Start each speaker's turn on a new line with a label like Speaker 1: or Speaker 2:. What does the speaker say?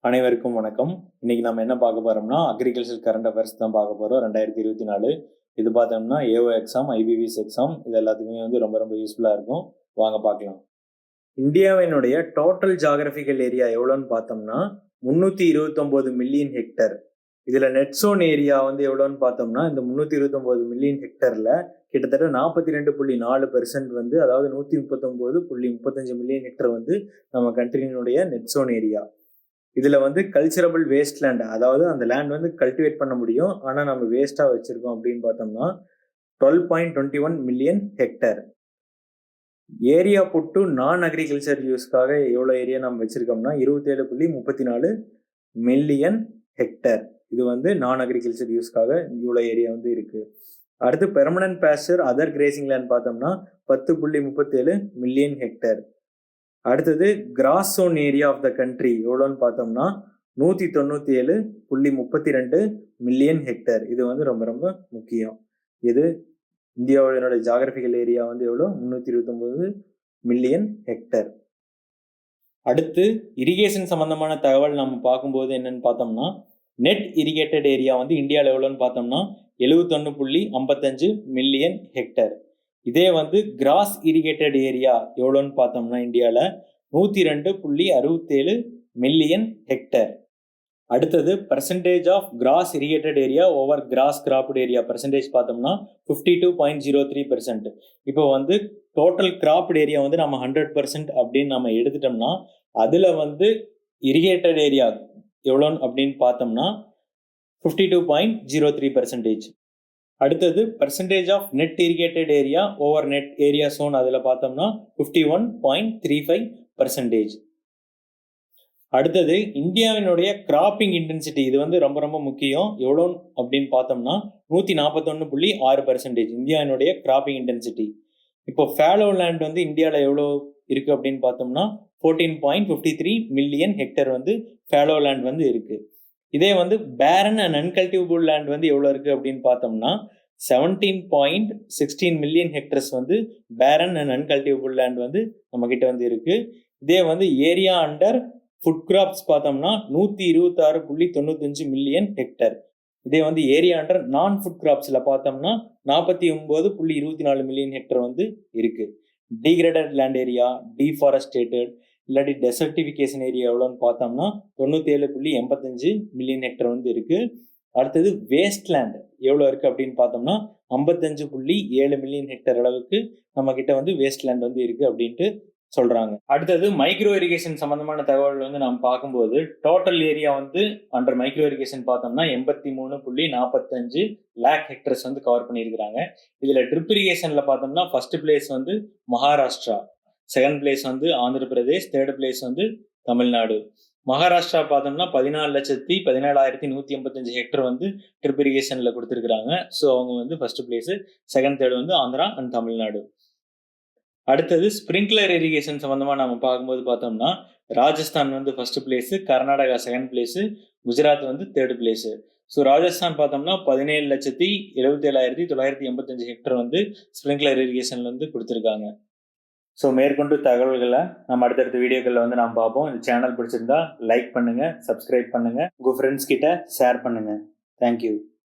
Speaker 1: அனைவருக்கும் வணக்கம். இன்னைக்கு நம்ம என்ன பார்க்க போறோம்னா அக்ரிகல்ச்சர் கரண்ட் அஃபேர்ஸ் தான் பார்க்க போறோம். 2024 இது பார்த்தோம்னா ஏஓ எக்ஸாம், ஐபிபிஎஸ் எக்ஸாம் இது எல்லாத்துக்குமே வந்து ரொம்ப ரொம்ப யூஸ்ஃபுல்லா இருக்கும். வாங்க பார்க்கலாம். இந்தியாவினுடைய டோட்டல் ஜியோகிராபிக்கல் ஏரியா எவ்வளோன்னு பார்த்தோம்னா 329 மில்லியன் ஹெக்டர். இதுல நெட் சோன் ஏரியா வந்து எவ்வளோன்னு பார்த்தோம்னா இந்த 329 மில்லியன் ஹெக்டர்ல கிட்டத்தட்ட 42.4% வந்து, அதாவது 139.35 மில்லியன் ஹெக்டர் வந்து நம்ம கண்ட்ரியினுடைய நெட் சோன் ஏரியா. இதுல வந்து கல்ச்சரபிள் வேஸ்ட் லேண்ட், அதாவது அந்த லேண்ட் வந்து கல்டிவேட் பண்ண முடியும், ஆனா நம்ம வேஸ்டா வச்சிருக்கோம் அப்படின்னு பார்த்தோம்னா 12.21 மில்லியன் ஹெக்டர். ஏரியா புட்டு நான் அக்ரிகல்ச்சர் யூஸ்க்காக எவ்வளவு ஏரியா நம்ம வச்சிருக்கோம்னா 27.34 மில்லியன் ஹெக்டர். இது வந்து நான் அக்ரிகல்ச்சர் யூஸ்க்காக இவ்வளவு ஏரியா வந்து இருக்கு. அடுத்து permanent pasture other grazing land பார்த்தோம்னா 10.37 மில்லியன் ஹெக்டர். அடுத்தது gross sown area of the country எவ்வளோன்னு பார்த்தோம்னா 197.32 மில்லியன் ஹெக்டர். இது வந்து ரொம்ப ரொம்ப முக்கியம். இது இந்தியாவோட ஜியோகிராபிக்கல் ஏரியா வந்து எவ்வளோ 329 மில்லியன் ஹெக்டர். அடுத்து இரிகேஷன் சம்பந்தமான தகவல் நம்ம பார்க்கும்போது என்னன்னு பார்த்தோம்னா நெட் இரிகேட்டட் ஏரியா வந்து இந்தியாவில் எவ்வளோன்னு பார்த்தோம்னா 71.55 மில்லியன் ஹெக்டர். இதே வந்து கிராஸ் இரிகேட்டட் ஏரியா எவ்வளோன்னு பார்த்தோம்னா இந்தியாவில் 102.67 மில்லியன் ஹெக்டர். அடுத்தது percentage of gross irrigated area over gross cropped area percentage பார்த்தோம்னா 52.03%. இப்போ வந்து டோட்டல் கிராப்டு ஏரியா வந்து நம்ம 100% அப்படின்னு நம்ம எடுத்துட்டோம்னா அதில் வந்து இரிகேட்டட் ஏரியா எவ்வளோன்னு அப்படின்னு பார்த்தோம்னா 52.03%. அடுத்தது percentage of net irrigated area over net area sown அதில் பார்த்தோம்னா 51.35%. அடுத்தது இந்தியாவினுடைய கிராப்பிங் இன்டென்சிட்டி, இது வந்து ரொம்ப ரொம்ப முக்கியம். எவ்வளோ அப்படின்னு பார்த்தோம்னா 141.6% இந்தியாவினுடைய கிராப்பிங் இன்டென்சிட்டி. இப்போ ஃபேலோ லேண்ட் வந்து இந்தியாவில் எவ்வளோ இருக்கு அப்படின்னு பார்த்தோம்னா 14.53 மில்லியன் ஹெக்டர் வந்து ஃபேலோ லேண்ட் வந்து இருக்கு. இதே வந்து பேரன் அண்ட் அன்கல்டிவபிள் லேண்ட் வந்து எவ்வளோ இருக்கு அப்படின்னு பார்த்தோம்னா 17.16 மில்லியன் ஹெக்டர்ஸ் வந்து பேரன் அண்ட் அன்கல்டிவபிள் லேண்ட் வந்து நம்ம கிட்ட வந்து இருக்கு. இதே வந்து ஏரியா அண்டர் ஃபுட் கிராப்ஸ் பார்த்தோம்னா 126.95 மில்லியன் ஹெக்டர். இதே வந்து ஏரியா அண்டர் நான் ஃபுட் கிராப்ஸ்ல பார்த்தோம்னா 49.24 மில்லியன் ஹெக்டர் வந்து இருக்கு. டிகிரேடட் லேண்ட் ஏரியா, டிஃபாரஸ்டேட்டட் இல்லாட்டி டெசர்டிஃபிகேஷன் ஏரியா எவ்வளோன்னு பார்த்தோம்னா 97.85 மில்லியன் ஹெக்டர் வந்து இருக்கு. அடுத்தது வேஸ்ட் லேண்ட் எவ்வளோ இருக்கு அப்படின்னு பார்த்தோம்னா 55.7 மில்லியன் ஹெக்டர் அளவுக்கு நம்ம கிட்ட வந்து வேஸ்ட் லேண்ட் வந்து இருக்கு அப்படின்ட்டு சொல்றாங்க. அடுத்தது மைக்ரோ இரிகேஷன் சம்பந்தமான தகவல் வந்து நம்ம பார்க்கும்போது டோட்டல் ஏரியா வந்து அண்டர் மைக்ரோ இரிகேஷன் பார்த்தோம்னா 83.45 லேக் ஹெக்டர்ஸ் வந்து கவர் பண்ணியிருக்கிறாங்க. இதுல ட்ரிப் இரிகேஷன்ல பார்த்தோம்னா ஃபர்ஸ்ட் பிளேஸ் வந்து மகாராஷ்டிரா, செகண்ட் பிளேஸ் வந்து ஆந்திர பிரதேஷ், தேர்ட் பிளேஸ் வந்து தமிழ்நாடு. மகாராஷ்டிரா பார்த்தோம்னா 14,17,185 ஹெக்டர் வந்து ட்ரிப் இரிகேஷன்ல கொடுத்துருக்காங்க. ஸோ அவங்க வந்து ஃபர்ஸ்ட் பிளேஸ், செகண்ட் தேர்ட் வந்து ஆந்திரா அண்ட் தமிழ்நாடு. அடுத்தது ஸ்பிரிங்க்லர் இரிகேஷன் சம்பந்தமா நம்ம பார்க்கும்போது பார்த்தோம்னா ராஜஸ்தான் வந்து first place, Karnataka second place, Gujarat வந்து தேர்ட் பிளேஸ். ஸோ ராஜஸ்தான் பார்த்தோம்னா 17,77,985 ஹெக்டர் வந்து ஸ்பிரிங்க்லர் இரிகேஷன்ல வந்து கொடுத்துருக்காங்க. ஸோ மேற்கொண்டு தகவல்களை நம்ம அடுத்தடுத்த வீடியோக்களில் வந்து நாம் பார்ப்போம். இந்த சேனல் பிடிச்சிருந்தா லைக் பண்ணுங்க, சப்ஸ்கிரைப் பண்ணுங்க, உங்கள் ஃப்ரெண்ட்ஸ் கிட்ட ஷேர் பண்ணுங்க. தேங்க்யூ.